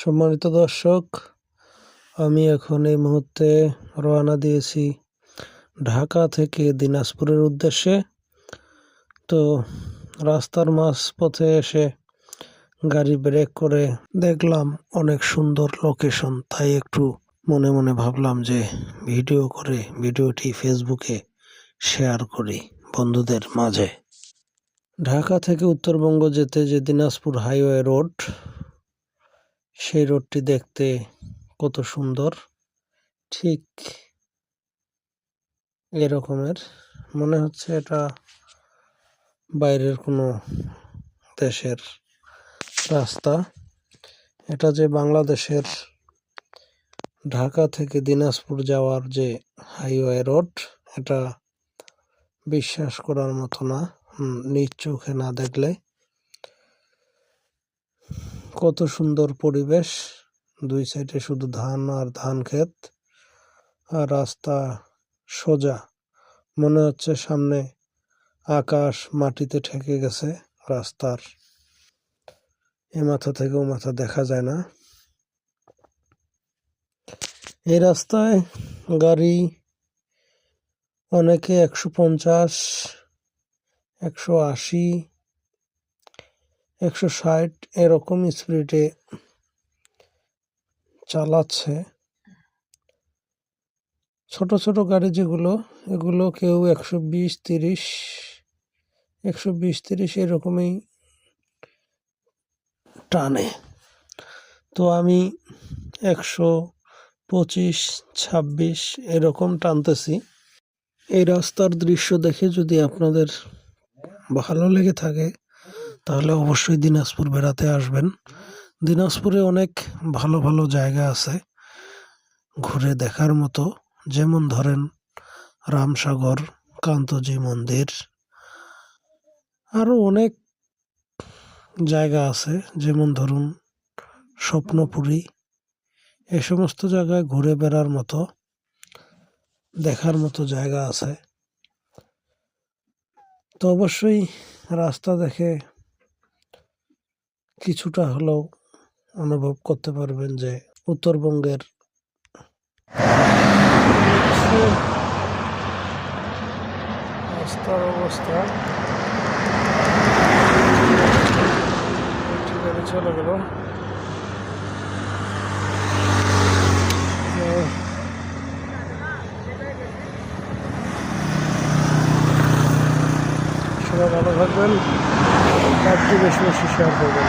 সম্মানিত দর্শক, আমি এখন এই মুহূর্তে রওনা দিয়েছি ঢাকা থেকে দিনাজপুরের উদ্দেশ্যে। তো রাস্তার মাঝপথে এসে গাড়ি ব্রেক করে দেখলাম অনেক সুন্দর লোকেশন, তাই একটু মনে মনে ভাবলাম যে ভিডিও করে ভিডিওটি ফেসবুকে শেয়ার করি বন্ধুদের মাঝে। ঢাকা থেকে উত্তরবঙ্গ যেতে যে দিনাজপুর হাইওয়ে রোড, সেই রোডটি দেখতে কত সুন্দর, ঠিক এরকমের মনে হচ্ছে এটা বাইরের কোনো দেশের রাস্তা। এটা যে বাংলাদেশের ঢাকা থেকে দিনাজপুর যাওয়ার যে হাইওয়ে রোড, এটা বিশ্বাস করার মতো না নিজ চোখে না দেখলে। কত সুন্দর পরিবেশ, দুই সাইডে শুধু ধান আর ধান ক্ষেত, আর রাস্তা সোজা, মনে হচ্ছে সামনে আকাশ মাটিতে ঠেকে গেছে। রাস্তার এ মাথা থেকে ও মাথা দেখা যায় না। এই রাস্তায় গাড়ি অনেকে 150, 180, 160 এরকম স্পিডে চালাচ্ছে। ছোট ছোট গাড়ি যেগুলো, এগুলো কেউ 120, 30, 120-30 এরকমই টানে। তো আমি 125, 26 এরকম টানতেছি। এই রাস্তার দৃশ্য দেখে যদি আপনাদের ভালো লেগে থাকে তাহলে অবশ্যই দিনাজপুর বেড়াতে আসবেন। দিনাজপুরে অনেক ভালো ভালো জায়গা আছে ঘুরে দেখার মতো, যেমন ধরেন রামসাগর, কান্তজি মন্দির, আরো অনেক জায়গা আছে, যেমন ধরুন স্বপ্নপুরী। এ সমস্ত জায়গায় ঘুরে বেড়ার মতো, দেখার মতো জায়গা আছে। তো অবশ্যই রাস্তা দেখে কিছুটা হলেও অনুভব করতে পারবেন যে উত্তরবঙ্গের রাস্তার অবস্থা। গাড়ি চলে গেল। সবাই ভালো থাকবেন, কাজটি বেশি বেশি শেয়ার করবেন।